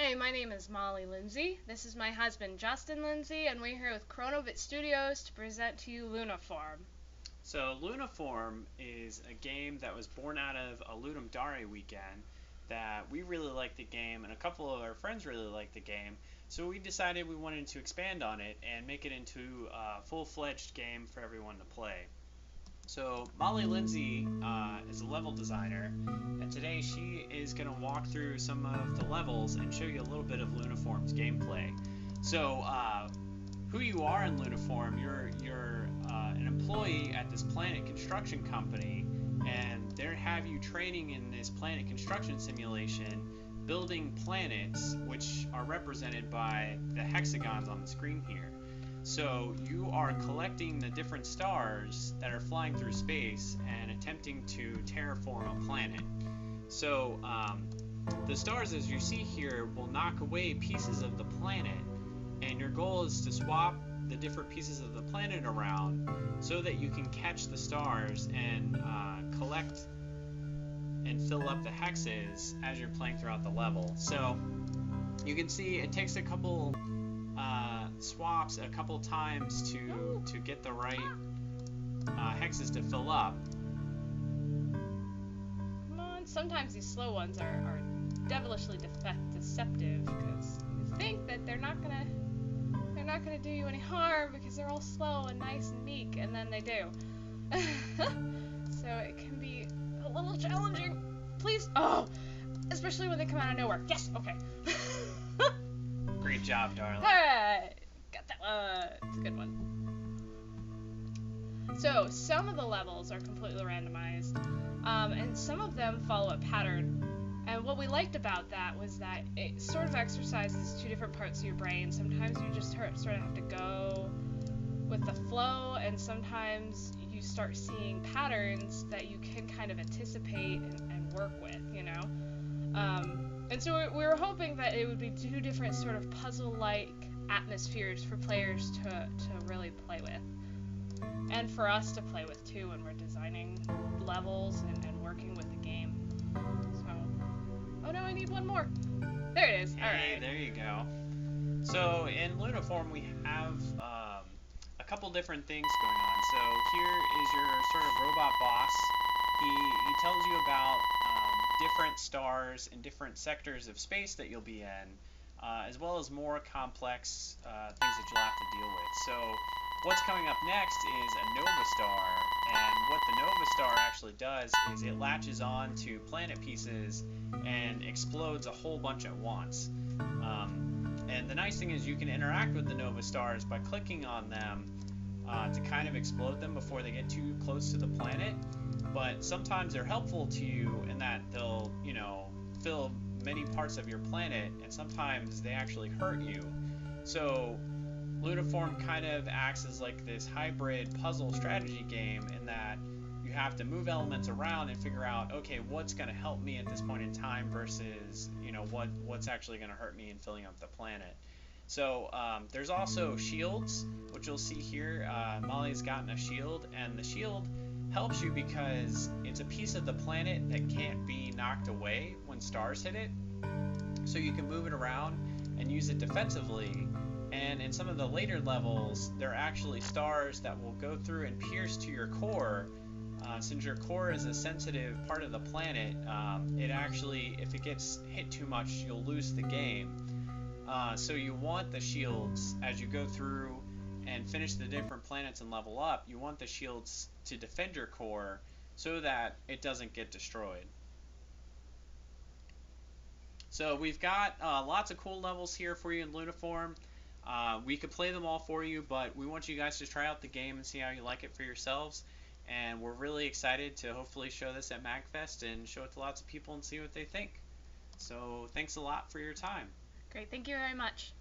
Hey, my name is Molly Lindsay. This is my husband Justin Lindsay, and we're here with Chronovit Studios to present to you Lunaform. So Lunaform is a game that was born out of a Ludum Dare weekend that we really liked the game and a couple of our friends really liked the game. So we decided we wanted to expand on it and make it into a full-fledged game for everyone to play. So Molly Lindsay is a level designer, and today she is going to walk through some of the levels and show you a little bit of Lunaform's gameplay. So who you are in Lunaform, you're an employee at this planet construction company, and they have you training in this planet construction simulation, building planets, which are represented by the hexagons on the screen here. So you are collecting the different stars that are flying through space and attempting to terraform a planet. So the stars, as you see here, will knock away pieces of the planet, and your goal is to swap the different pieces of the planet around so that you can catch the stars and collect and fill up the hexes as you're playing throughout the level. So you can see it takes a couple swaps a couple times to get the right hexes to fill up. Come on, sometimes these slow ones are devilishly deceptive because you think that they're not gonna do you any harm because they're all slow and nice and meek, and then they do. So it can be a little challenging. Please, especially when they come out of nowhere. Yes, okay. Great job, darling. Alright, got that one. It's a good one. So, some of the levels are completely randomized, and some of them follow a pattern. And what we liked about that was that it sort of exercises two different parts of your brain. Sometimes you just sort of have to go with the flow, and sometimes you start seeing patterns that you can kind of anticipate and work with, you know? And so we were hoping that it would be two different sort of puzzle-like atmospheres for players to really play with. And for us to play with, too, when we're designing levels and working with the game. So, oh no, I need one more. There it is. Hey, all right. There you go. So in Lunaform we have a couple different things going on. So here is your sort of robot boss. He tells you about different stars in different sectors of space that you'll be in, as well as more complex things that you'll have to deal with. So what's coming up next is a nova star, and what the nova star actually does is it latches on to planet pieces and explodes a whole bunch at once. And the nice thing is you can interact with the nova stars by clicking on them to kind of explode them before they get too close to the planet. But sometimes they're helpful to you in that they'll, fill many parts of your planet, and sometimes they actually hurt you. So Lunaform kind of acts as like this hybrid puzzle strategy game in that you have to move elements around and figure out, okay, what's going to help me at this point in time versus, what's actually going to hurt me in filling up the planet. So there's also shields, which you'll see here. Molly's gotten a shield, and the shield helps you because it's a piece of the planet that can't be knocked away when stars hit it. So you can move it around and use it defensively. And in some of the later levels, there are actually stars that will go through and pierce to your core. Since your core is a sensitive part of the planet, it actually, if it gets hit too much, you'll lose the game. So you want the shields as you go through and finish the different planets and level up. You want the shields to defend your core so that it doesn't get destroyed. So we've got lots of cool levels here for you in Lunaform. We could play them all for you, but we want you guys to try out the game and see how you like it for yourselves. And we're really excited to hopefully show this at MagFest and show it to lots of people and see what they think. So thanks a lot for your time. Great, thank you very much.